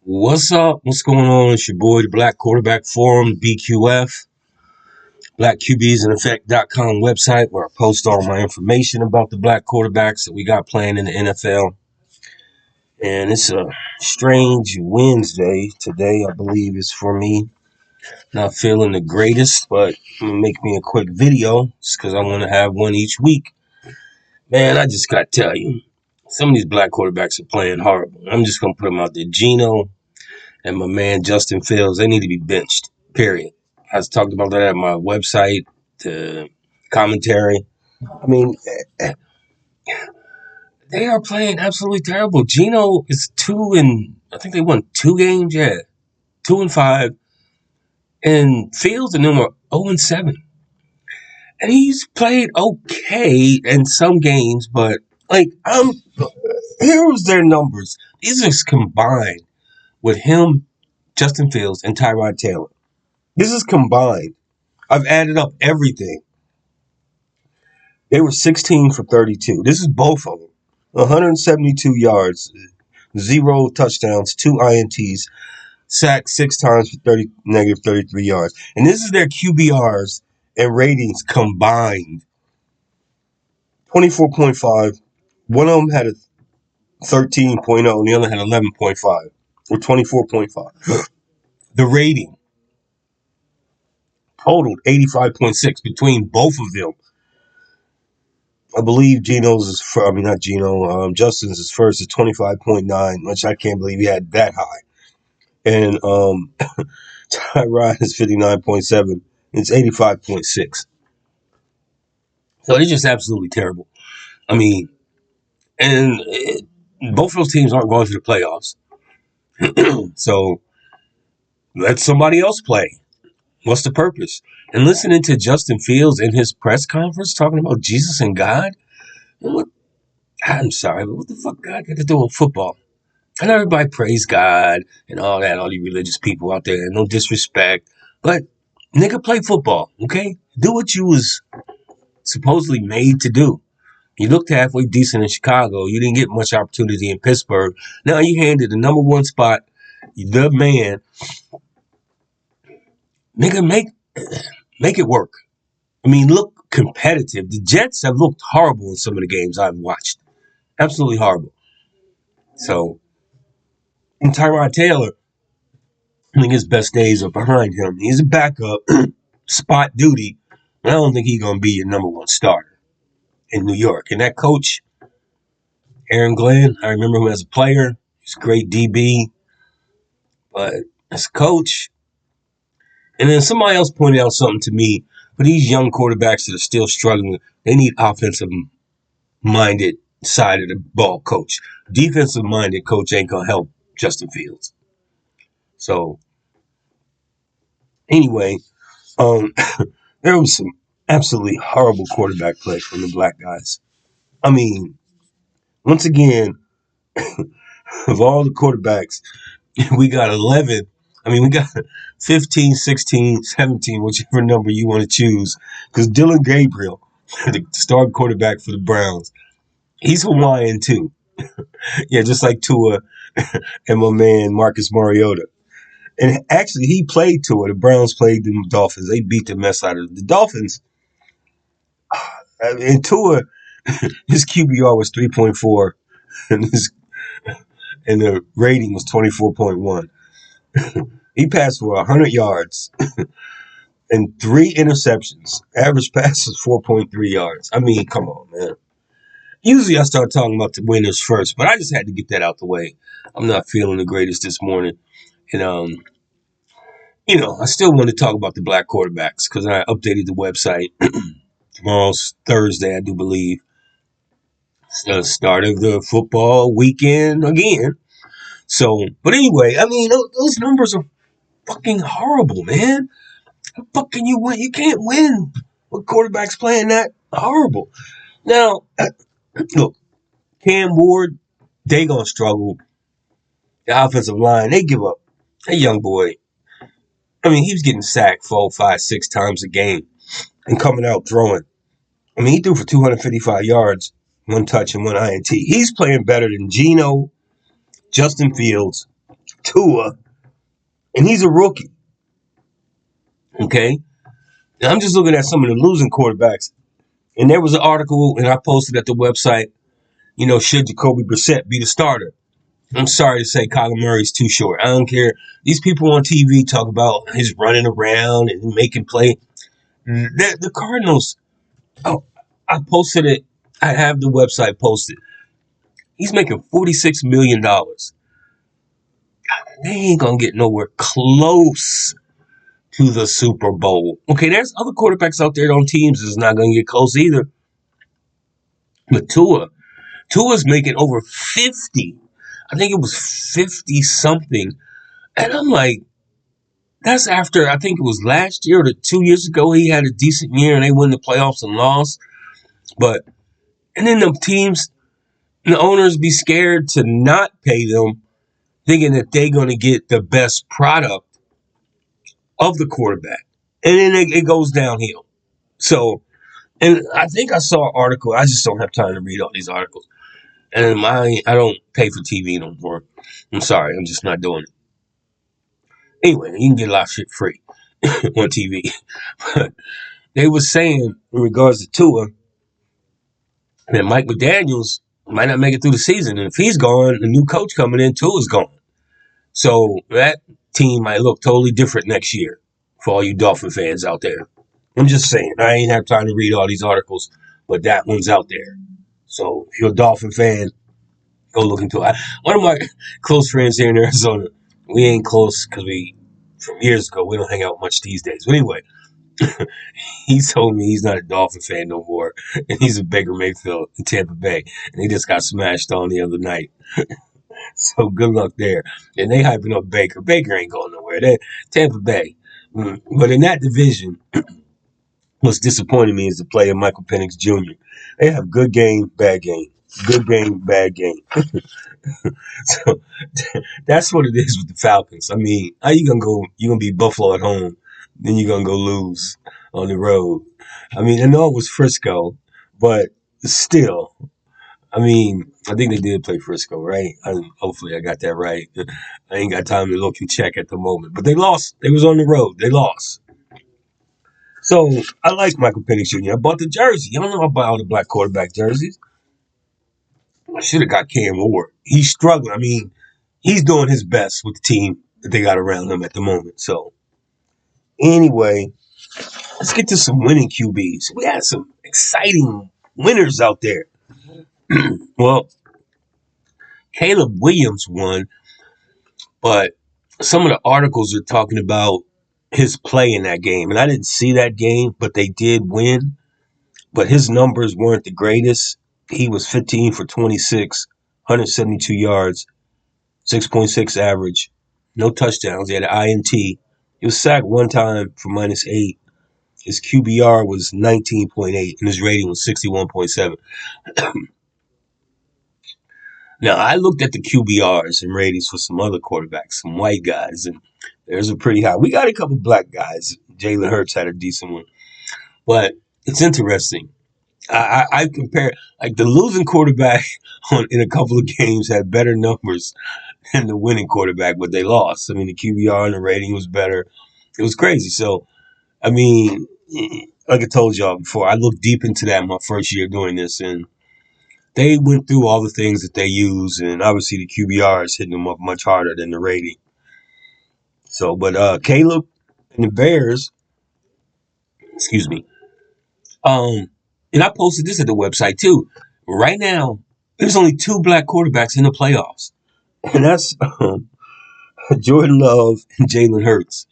What's up? What's going on? It's your boy, the Black Quarterback Forum, BQF, Black QBs in Effect.com website where I post all my information about the black quarterbacks that we got playing in the NFL. And it's a strange Wednesday today, I believe, is for me. Not feeling the greatest, but I'm gonna make me a quick video just because I want to have one each week. Man, I just got to tell you, some of these black quarterbacks are playing horrible. I'm just going to put them out there. Gino and my man Justin Fields, they need to be benched. Period. I was talked about that at my website, the commentary. I mean, they are playing absolutely terrible. Gino is I think they won 2 games, yeah, 2-5, and Fields and them are 0-7. And he's played okay in some games, but like here's their numbers. These are combined with him, Justin Fields, and Tyrod Taylor. This is combined. I've added up everything. They were 16 for 32. This is both of them. 172 yards, 0 touchdowns, 2 INTs, sacked 6 times for negative 33 yards. And this is their QBRs and ratings combined. 24.5. One of them had a 13.0 and the other had 11.5 or 24.5. The rating totaled 85.6 between both of them. I believe Justin's is first is 25.9, which I can't believe he had that high. And Tyrod is 59.7. It's 85.6. So they're just absolutely terrible. I mean, both of those teams aren't going to the playoffs. So let somebody else play. What's the purpose? And listening to Justin Fields in his press conference talking about Jesus and God, I'm sorry, but what the fuck God got to do with football? And everybody praise God and all that, all you religious people out there, no disrespect. But nigga, play football, okay? Do what you was supposedly made to do. You looked halfway decent in Chicago. You didn't get much opportunity in Pittsburgh. Now you handed the number one spot, the man. Nigga, make it work. I mean, look competitive. The Jets have looked horrible in some of the games I've watched. Absolutely horrible. So, and Tyrod Taylor, I think his best days are behind him. He's a backup, spot duty. I don't think he's going to be your number one starter in New York. And that coach, Aaron Glenn, I remember him as a player. He's a great DB. But as a coach, and then somebody else pointed out something to me. For these young quarterbacks that are still struggling, they need offensive-minded side of the ball coach. Defensive-minded coach ain't going to help Justin Fields. So, anyway, there was some absolutely horrible quarterback play from the black guys. I mean, once again, of all the quarterbacks, we got 11. I mean, we got 15, 16, 17, whichever number you want to choose. Because Dylan Gabriel, the starting quarterback for the Browns, he's Hawaiian too. Yeah, just like Tua and my man Marcus Mariota. And actually, he played Tua. The Browns played the Dolphins. They beat the mess out of the Dolphins. And Tua, his QBR was 3.4, and the rating was 24.1. He passed for 100 yards and 3 interceptions. Average pass is 4.3 yards. I mean, come on, man. Usually I start talking about the winners first, but I just had to get that out the way. I'm not feeling the greatest this morning. And, I still want to talk about the black quarterbacks because I updated the website. Tomorrow's Thursday, I do believe. It's the start of the football weekend again. So, but anyway, I mean, those numbers are fucking horrible, man. How fucking you win? You can't win with quarterbacks playing that horrible. Now, look, Cam Ward, they gonna struggle. The offensive line, they give up. That young boy, I mean, he was getting sacked 4, 5, 6 times a game and coming out throwing. I mean, he threw for 255 yards, 1 touch and 1 INT. He's playing better than Gino, Justin Fields, Tua, and he's a rookie. Okay, and I'm just looking at some of the losing quarterbacks, and there was an article, and I posted at the website. Should Jacoby Brissett be the starter? I'm sorry to say, Kyler Murray's too short. I don't care. These people on TV talk about his running around and making play. The Cardinals. Oh, I posted it. I have the website posted. He's making $46 million. They ain't gonna get nowhere close to the Super Bowl. Okay, there's other quarterbacks out there on teams that's not gonna get close either. But Tua's making over 50. I think it was 50 something. And I'm like, that's after, I think it was last year or 2 years ago, he had a decent year and they won the playoffs and lost. But, and then the teams, the owners be scared to not pay them, thinking that they're going to get the best product of the quarterback. And then it goes downhill. So, and I think I saw an article. I just don't have time to read all these articles. And I don't pay for TV no more. I'm sorry. I'm just not doing it. Anyway, you can get a lot of shit free on TV. But they were saying in regards to Tua that Mike McDaniels might not make it through the season. And if he's gone, the new coach coming in, Tua's gone. So that team might look totally different next year for all you Dolphin fans out there. I'm just saying. I ain't have time to read all these articles, but that one's out there. So if you're a Dolphin fan, go look into it. One of my close friends here in Arizona, we ain't close because from years ago, we don't hang out much these days. But anyway, he told me he's not a Dolphin fan no more, and he's a Baker Mayfield in Tampa Bay, and he just got smashed on the other night. So good luck there. And they hyping up Baker. Baker ain't going nowhere. Tampa Bay. But in that division, what's disappointing me is the play of Michael Penix Jr. They have good game, bad game. Good game, bad game. So that's what it is with the Falcons. I mean, how you gonna go? You gonna be Buffalo at home, then you're gonna go lose on the road. I mean, I know it was Frisco, but still, I mean, I think they did play Frisco, right? Hopefully, I got that right. I ain't got time to look and check at the moment, but they lost. They was on the road. They lost. So I like Michael Penix Jr. I bought the jersey. I don't know about all the black quarterback jerseys. I should have got Cam Ward. He's struggling. I mean, he's doing his best with the team that they got around him at the moment. So anyway, let's get to some winning QBs. We had some exciting winners out there. Well, Caleb Williams won, but some of the articles are talking about his play in that game. And I didn't see that game, but they did win. But his numbers weren't the greatest. He was 15 for 26, 172 yards, 6.6 average, no touchdowns. He had an INT. He was sacked one time for -8. His QBR was 19.8, and his rating was 61.7. Now, I looked at the QBRs and ratings for some other quarterbacks, some white guys, and there's a pretty high. We got a couple black guys. Jalen Hurts had a decent one. But it's interesting. I compare, like, the losing quarterback in a couple of games had better numbers than the winning quarterback, but they lost. I mean, the QBR and the rating was better. It was crazy. So, I mean, like I told y'all before, I looked deep into that my first year doing this, and they went through all the things that they use, and obviously the QBR is hitting them up much harder than the rating. So, but Caleb and the Bears, excuse me, and I posted this at the website too. Right now, there's only two black quarterbacks in the playoffs, and that's Jordan Love and Jalen Hurts.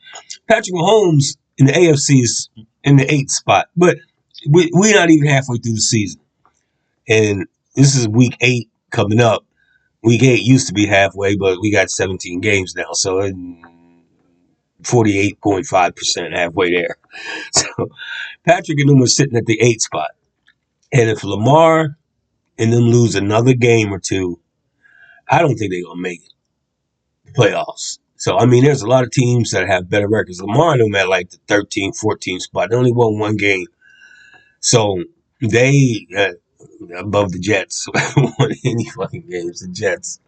Patrick Mahomes in the AFC is in the 8th spot, but we're not even halfway through the season. And this is week 8 coming up. Week 8 used to be halfway, but we got 17 games now, so 48.5% halfway there. So Patrick and them are sitting at the 8th spot. And if Lamar and them lose another game or two, I don't think they're going to make it. The playoffs. So, I mean, there's a lot of teams that have better records. Lamar and them at like the 13th, 14th spot. They only won one game. So, they, above the Jets, won any fucking games, the Jets.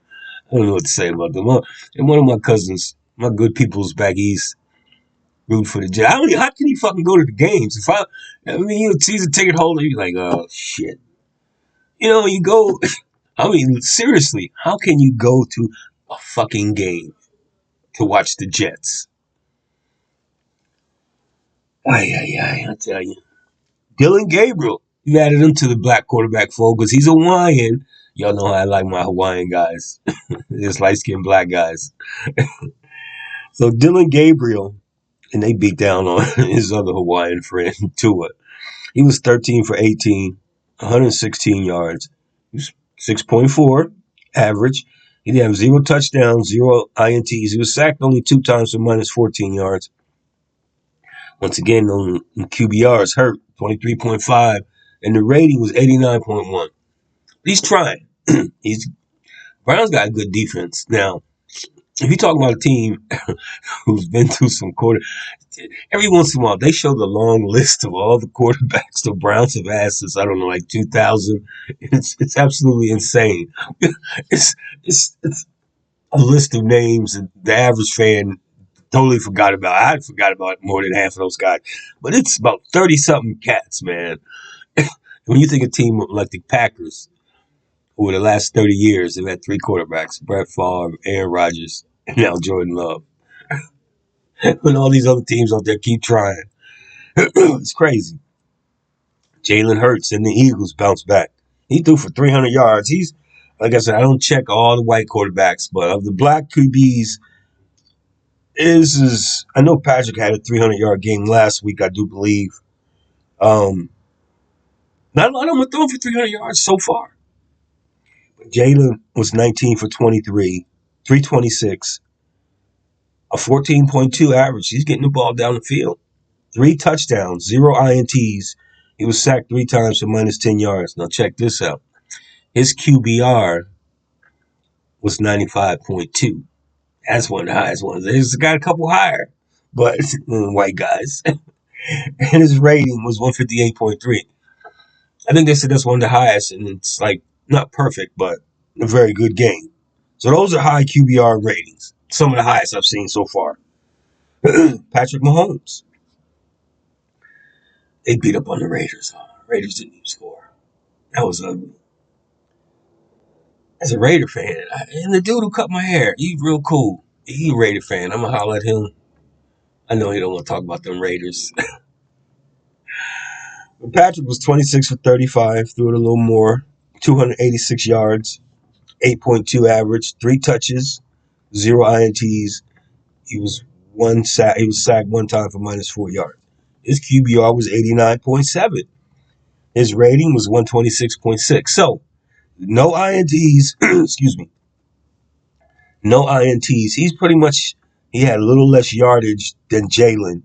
I don't know what to say about them. And one of my cousins, my good people's back east, root for the Jets. I don't. How can you fucking go to the games? I mean, you're a season ticket holder. You're like, oh shit. You go. I mean, seriously, how can you go to a fucking game to watch the Jets? Ay, ay, ay, I tell you. Dylan Gabriel, you added him to the black quarterback fold because he's Hawaiian. Y'all know how I like my Hawaiian guys. Just light skinned black guys. So Dylan Gabriel, and they beat down on his other Hawaiian friend, Tua. He was 13 for 18, 116 yards. He was 6.4 average. He did have 0 touchdowns, 0 INTs. He was sacked only 2 times for minus 14 yards. Once again, on QBR is hurt, 23.5, and the rating was 89.1. He's trying. He's Brown's got a good defense. Now, if you talk about a team who's been through some every once in a while they show the long list of all the quarterbacks the Browns have had since I don't know, like 2000. It's absolutely insane. It's it's a list of names that the average fan totally forgot about. I forgot about more than half of those guys, but it's about 30 something cats, man. When you think a team like the Packers, over the last 30 years, they've had 3 quarterbacks: Brett Favre, Aaron Rodgers, and now Jordan Love. And all these other teams out there keep trying. It's crazy. Jalen Hurts and the Eagles bounced back. He threw for 300 yards. He's, like I said, I don't check all the white quarterbacks, but of the Black QBs, I know Patrick had a 300-yard game last week, I do believe. Not a lot of them are throwing for 300 yards so far. But Jalen was 19 for 23, 326, a 14.2 average. He's getting the ball down the field. 3 touchdowns, 0 INTs. He was sacked 3 times for minus 10 yards. Now check this out. His QBR was 95.2. That's one of the highest ones. He's got a couple higher, but white guys. And his rating was 158.3. I think they said that's one of the highest, and it's like not perfect, but a very good game. So those are high QBR ratings. Some of the highest I've seen so far. Patrick Mahomes. They beat up on the Raiders. Raiders didn't even score. That was ugly. As a Raider fan, and the dude who cut my hair, he's real cool. He a Raider fan. I'm gonna holler at him. I know he don't want to talk about them Raiders. Patrick was 26 for 35, threw it a little more, 286 yards, 8.2 average, 3 touches, 0 INTs. He was sacked 1 time for minus 4 yards. His QBR was 89.7. His rating was 126.6. So, no INTs, excuse me, no INTs. He had a little less yardage than Jalen,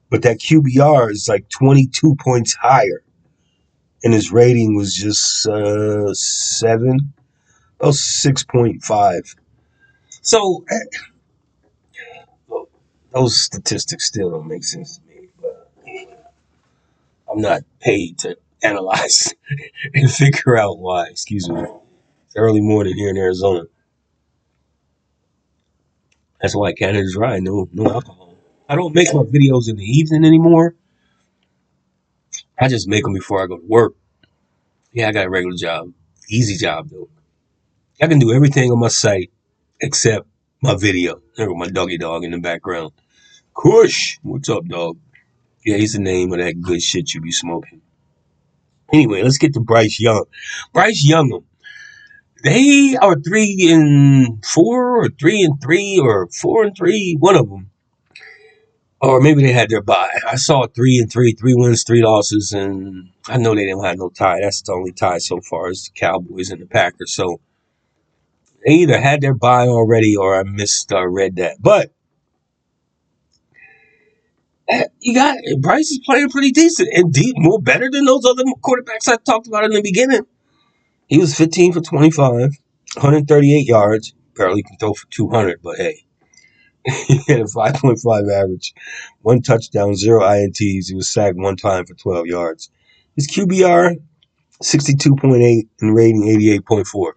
but that QBR is like 22 points higher. And his rating was just 7, 6.5. So, those statistics still don't make sense to me, but I'm not paid to analyze and figure out why. Excuse me. It's early morning here in Arizona. That's why Canada's dry. No alcohol. I don't make my videos in the evening anymore. I just make them before I go to work. Yeah, I got a regular job. Easy job, though. I can do everything on my site except my video. There go my doggy dog in the background. Kush, what's up, dog? Yeah, he's the name of that good shit you be smoking. Anyway, let's get to Bryce Young. Bryce Young, they are 3-4, or 3-3, or 4-3. One of them, or maybe they had their bye. I saw 3-3, 3 wins, 3 losses, and I know they didn't have no tie. That's the only tie so far is the Cowboys and the Packers. So they either had their bye already, or I read that. But you got Bryce is playing pretty decent and more better than those other quarterbacks I talked about in the beginning. He was 15 for 25, 138 yards. Barely can throw for 200, but hey. He had a 5.5 average, 1 touchdown, 0 INTs. He was sacked 1 time for 12 yards. His QBR, 62.8 and rating 88.4.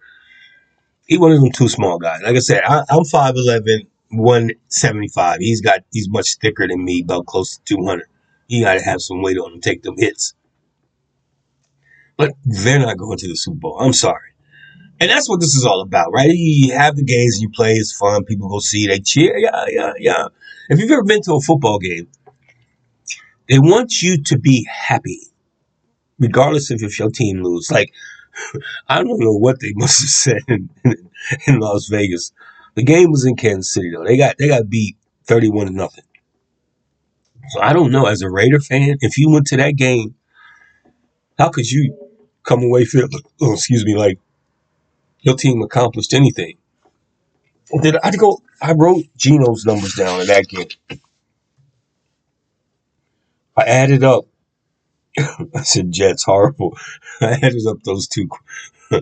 He one of them too small guys. Like I said, I'm 5'11", 175. He's much thicker than me, about close to 200. He got to have some weight on him, take them hits. But they're not going to the Super Bowl. I'm sorry. And that's what this is all about, right? You have the games, you play, it's fun. People go see, they cheer, yeah, yeah, yeah. If you've ever been to a football game, they want you to be happy, regardless if your team lose. Like, I don't know what they must have said in Las Vegas. The game was in Kansas City though. They got beat 31-0. So I don't know. As a Raider fan, if you went to that game, how could you come away feel? Oh, excuse me, like your team accomplished anything? Did I go? I wrote Geno's numbers down in that game. I added up. I said Jets horrible. I added up those two for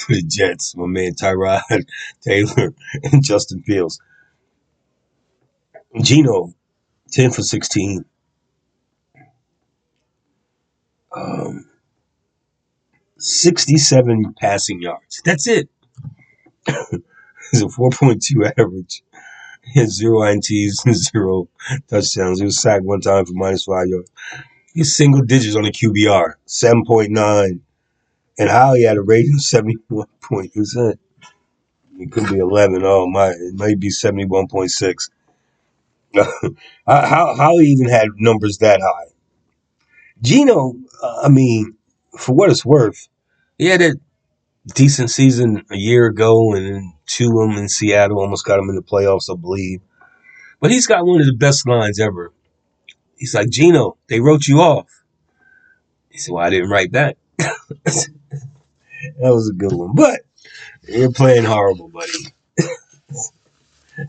the Jets. My man Tyrod Taylor and Justin Fields. Geno 10 for 16. 67 passing yards. That's it. He's a 4.2 average. He had 0 INTs and 0 touchdowns. He was sacked one time for -5 yards. He's single digits on the QBR, 7.9. And how he had a rating of 71%. It could be 11. Oh, my. It might be 71.6. how he even had numbers that high. Geno, I mean, for what it's worth, he had a decent season a year ago, and then two of them in Seattle almost got him in the playoffs, I believe. But he's got one of the best lines ever. He's like, Geno, they wrote you off. He said, well, I didn't write that. That was a good one. But you're playing horrible, buddy.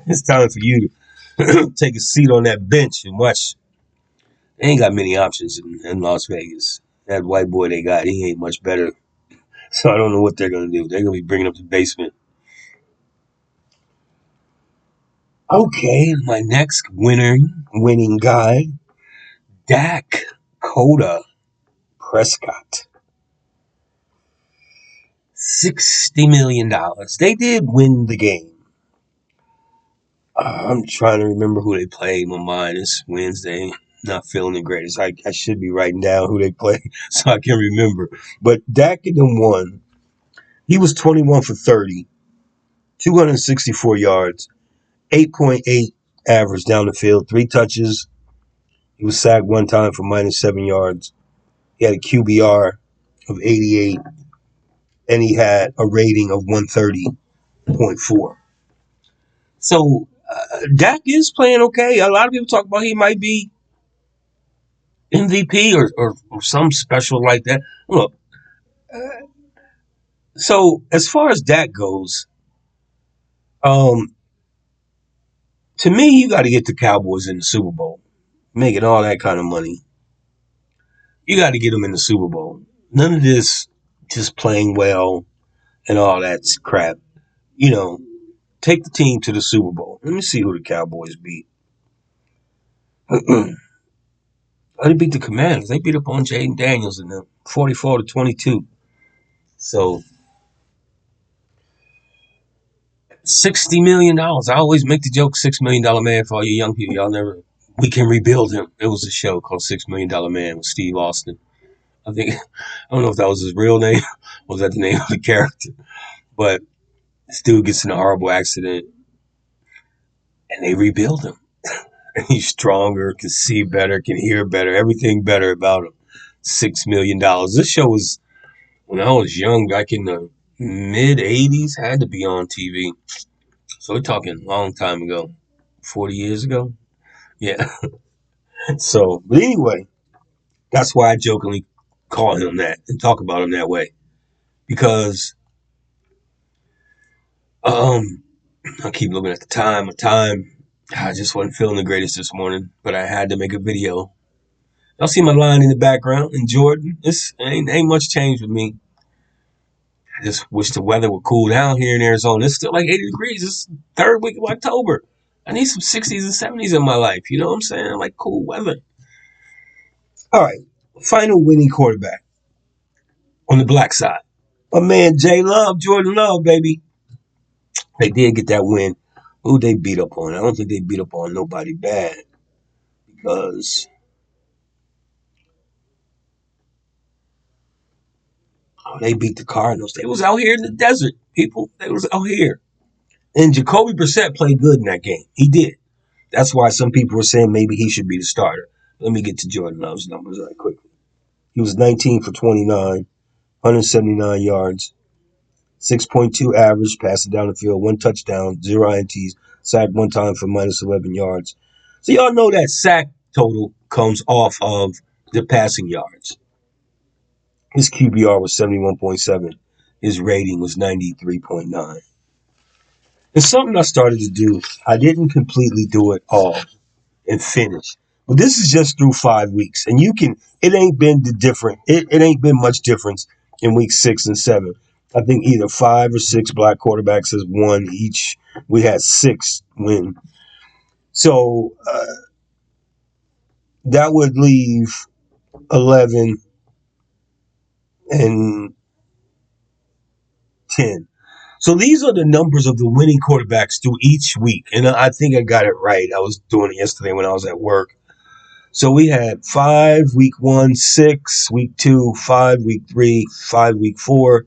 It's time for you to take a seat on that bench and watch. They ain't got many options in Las Vegas. That white boy they got, he ain't much better. So I don't know what they're going to do. They're going to be bringing up the basement. Okay, my next winning guy, Dak Prescott. $60 million. They did win the game. I'm trying to remember who they played. My mind is Wednesday. Not feeling the greatest. I should be writing down who they play so I can remember. But Dak and them won. He was 21 for 30, 264 yards, 8.8 average down the field, 3 touches. He was sacked one time for -7 yards. He had a QBR of 88, and he had a rating of 130.4. So Dak is playing okay. A lot of people talk about he might be MVP or some special like that. Look, so as far as Dak goes, um, to me, you got to get the Cowboys in the Super Bowl, making all that kind of money. You got to get them in the Super Bowl. None of this just playing well and all that crap. You know, take the team to the Super Bowl. Let me see who the Cowboys beat. They beat the Commanders. They beat up on Jaden Daniels in them 44-22. So $60 million. I always make the joke, $6 million man for all you young people. Y'all never. We can rebuild him. It was a show called $6 Million Man with Steve Austin. I think I don't know if that was his real name or was that the name of the character. But this dude gets in a horrible accident and they rebuild him. And he's stronger, can see better, can hear better, everything better about him. $6 million. This show was when I was young, back in the mid '80s, had to be on TV. So we're talking a long time ago, 40 years ago. Yeah. So, but anyway, that's why I jokingly call him that and talk about him that way because I keep looking at the time. I just wasn't feeling the greatest this morning, but I had to make a video. Y'all see my line in the background in Jordan. This ain't much change with me. I just wish the weather would cool down here in Arizona. It's still like 80 degrees. It's third week of October. I need some 60s and 70s in my life. You know what I'm saying? Like cool weather. All right. Final winning quarterback on the black side. My man J Love, Jordan Love, baby. They did get that win. Who they beat up on? I don't think they beat up on nobody bad because they beat the Cardinals. They was out here in the desert, people. They was out here. And Jacoby Brissett played good in that game. He did. That's why some people were saying maybe he should be the starter. Let me get to Jordan Love's numbers right quickly. He was 19 for 29, 179 yards, 6.2 average, passing down the field, 1 touchdown, 0 INTs, sacked 1 time for minus 11 yards. So y'all know that sack total comes off of the passing yards. His QBR was 71.7. His rating was 93.9. It's something I started to do. I didn't completely do it all and finish. But this is just through 5 weeks. And it ain't been it ain't been much difference in week 6 and 7. I think either 5 or 6 black quarterbacks has won each. We had 6 win. So that would leave 11 and 10. So these are the numbers of the winning quarterbacks through each week. And I think I got it right. I was doing it yesterday when I was at work. So we had 5 week 1, 6 week 2, 5 week 3, 5 week 4,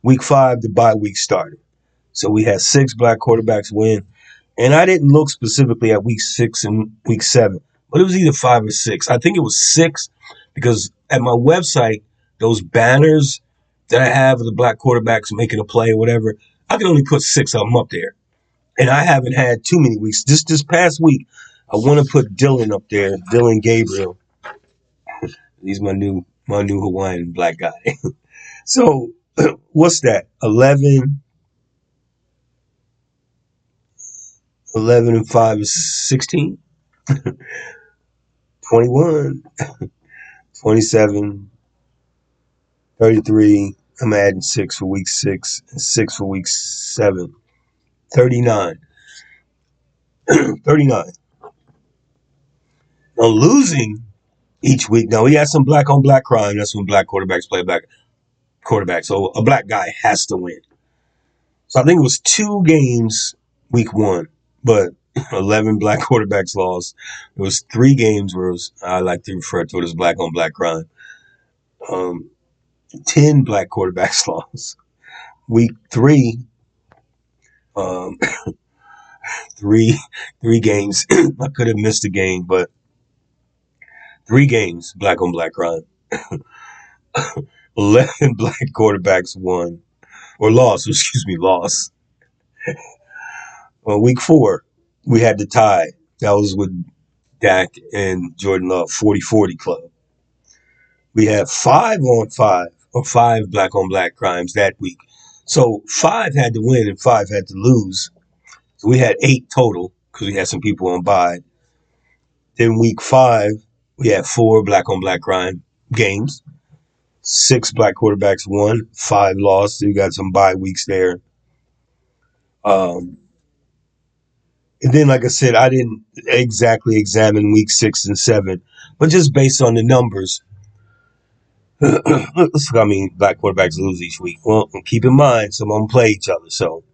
week 5 the bye week started. So we had 6 black quarterbacks win. And I didn't look specifically at week 6 and week 7, but it was either 5 or 6. I think it was 6 because at my website, those banners that I have of the black quarterbacks making a play or whatever, I can only put 6 of them up there. And I haven't had too many weeks. Just this past week, I want to put Dylan up there, Dylan Gabriel. He's my new Hawaiian black guy. So what's that? 11 and 5 is 16. 21, 27, 33. I'm adding 6 for week 6 and 6 for week 7. 39. 39. Now losing each week. Now we had some black on black crime. That's when black quarterbacks play black quarterbacks. So a black guy has to win. So I think it was 2 games week 1, but 11 black quarterbacks lost. It was 3 games where I like to refer to it as black on black crime. 10 black quarterbacks lost. Week 3, um, three games. I could have missed a game, but 3 games black on black crime. 11 black quarterbacks won or lost. Lost. Week 4, we had the tie. That was with Dak and Jordan Love, 40-40 club. We had 5 on 5 or 5 black on black crimes that week. So 5 had to win and 5 had to lose. So we had 8 total because we had some people on bye. Then week 5, we had 4 black on black crime games. 6 black quarterbacks won, 5 lost. So you got some bye weeks there. And then, like I said, I didn't exactly examine week 6 and 7, but just based on the numbers. Black quarterbacks lose each week. Well, keep in mind, some of them play each other. So,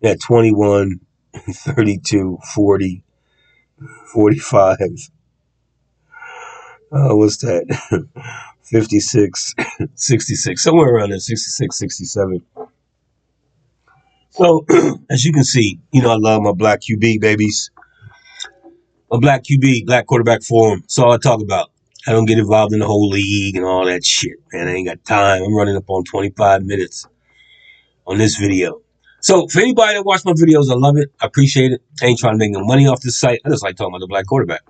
yeah, 21, 32, 40, 45. What's that? 56, 66, somewhere around there, 66, 67. So, as you can see, I love my Black QB babies. A Black QB, Black Quarterback Forum. That's all I talk about. I don't get involved in the whole league and all that shit, man. I ain't got time. I'm running up on 25 minutes on this video. So, for anybody that watch my videos, I love it. I appreciate it. I ain't trying to make no money off this site. I just like talking about the black quarterback.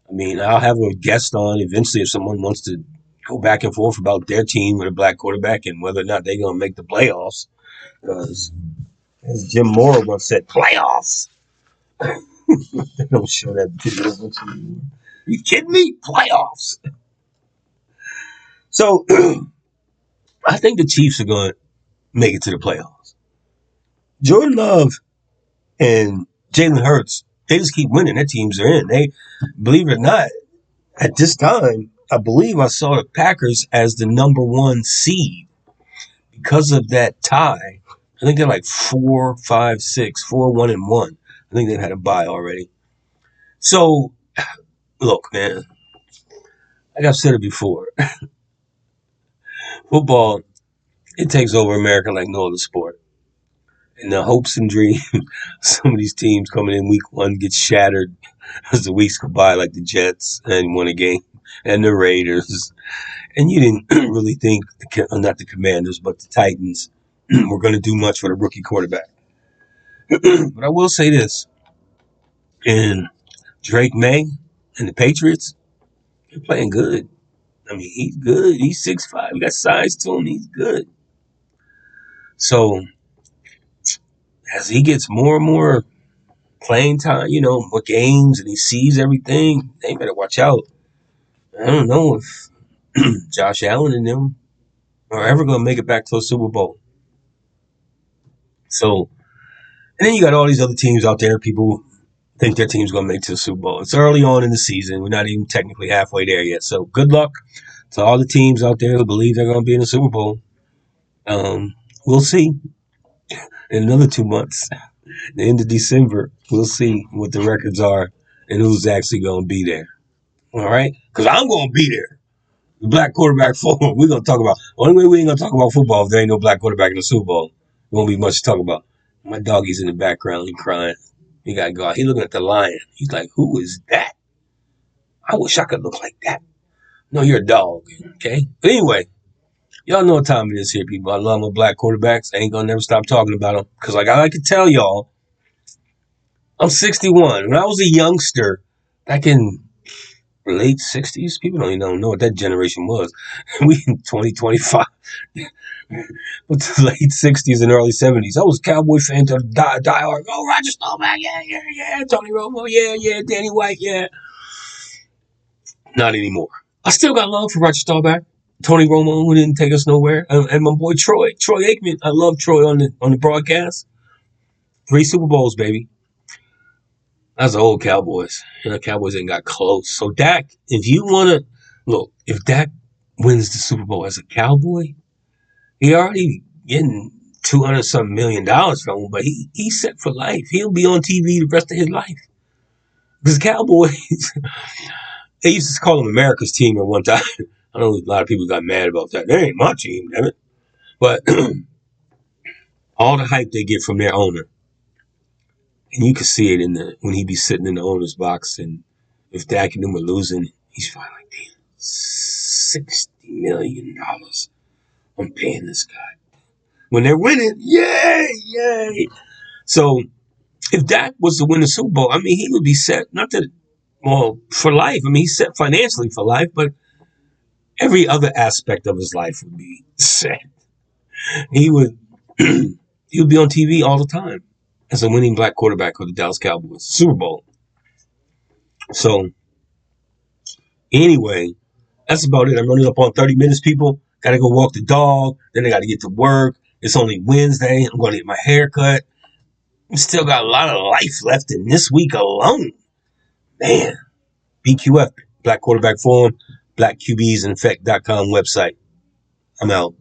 I mean, I'll have a guest on eventually if someone wants to go back and forth about their team with a black quarterback and whether or not they're going to make the playoffs. Because, as Jim Mora once said, playoffs. They don't show that video much anymore. Are you kidding me? Playoffs. So, I think the Chiefs are going to make it to the playoffs. Jordan Love and Jalen Hurts, they just keep winning. Their teams are in. They, believe it or not, at this time, I believe I saw the Packers as the number 1 seed because of that tie I think they're like 4, 5, 6, 4, 1-1. I think they've had a bye already. So, look, man, like I've said it before, football, it takes over America like no other sport. And the hopes and dreams, some of these teams coming in week one get shattered as the weeks go by, like the Jets and won a game, and the Raiders. And you didn't really think, not the Commanders, but the Titans were going to do much for the rookie quarterback. But I will say this, and Drake May and the Patriots, they're playing good. I mean, he's good. He's 6'5". He got size to him. He's good. So as he gets more and more playing time, more games, and he sees everything, they better watch out. I don't know if Josh Allen and them are ever going to make it back to a Super Bowl. So, and then you got all these other teams out there. People think their team's going to make it to the Super Bowl. It's early on in the season. We're not even technically halfway there yet. So good luck to all the teams out there who believe they're going to be in the Super Bowl. We'll see in another 2 months. The end of December, we'll see what the records are and who's actually going to be there. All right? Because I'm going to be there. The black quarterback football. We're going to talk about. The only way we ain't going to talk about football if there ain't no black quarterback in the Super Bowl. There won't be much to talk about. My doggy's in the background. He crying. He got to go out. He looking at the lion. He's like, who is that? I wish I could look like that. No, you're a dog. Okay? But anyway, y'all know what time it is here, people. I love my black quarterbacks. I ain't going to never stop talking about them. Because like I like to tell y'all, I'm 61. When I was a youngster, back in the late 60s, people don't even know what that generation was. We in 2025. But the late 60s and early 70s. I was a Cowboy fan to die hard. Oh, Roger Staubach, yeah. Tony Romo, yeah. Danny White, yeah. Not anymore. I still got love for Roger Staubach. Tony Romo, who didn't take us nowhere. And my boy Troy Aikman. I love Troy on the broadcast. 3 Super Bowls, baby. That's the old Cowboys. Cowboys ain't got close. So Dak, if you want to look, if Dak wins the Super Bowl as a Cowboy, he already getting $200-something million from him, but he's set for life. He'll be on TV the rest of his life. Because Cowboys, they used to call them America's team at one time. I know a lot of people got mad about that. They ain't my team, damn it. But all the hype they get from their owner. And you can see it when he be sitting in the owner's box, and if Dak and them are losing, he's fine like, damn, $60 million I'm paying this guy. When they're winning, yay. So if Dak was to win the Super Bowl, I mean, he would be set, for life. I mean, he's set financially for life, but every other aspect of his life would be set. He would be on TV all the time as a winning black quarterback for the Dallas Cowboys. Super Bowl. So, anyway, that's about it. I'm running up on 30 minutes, people. Got to go walk the dog. Then I got to get to work. It's only Wednesday. I'm going to get my hair cut. We still got a lot of life left in this week alone. Man. BQF, Black Quarterback Forum, Black QBs in Effect.com website. I'm out.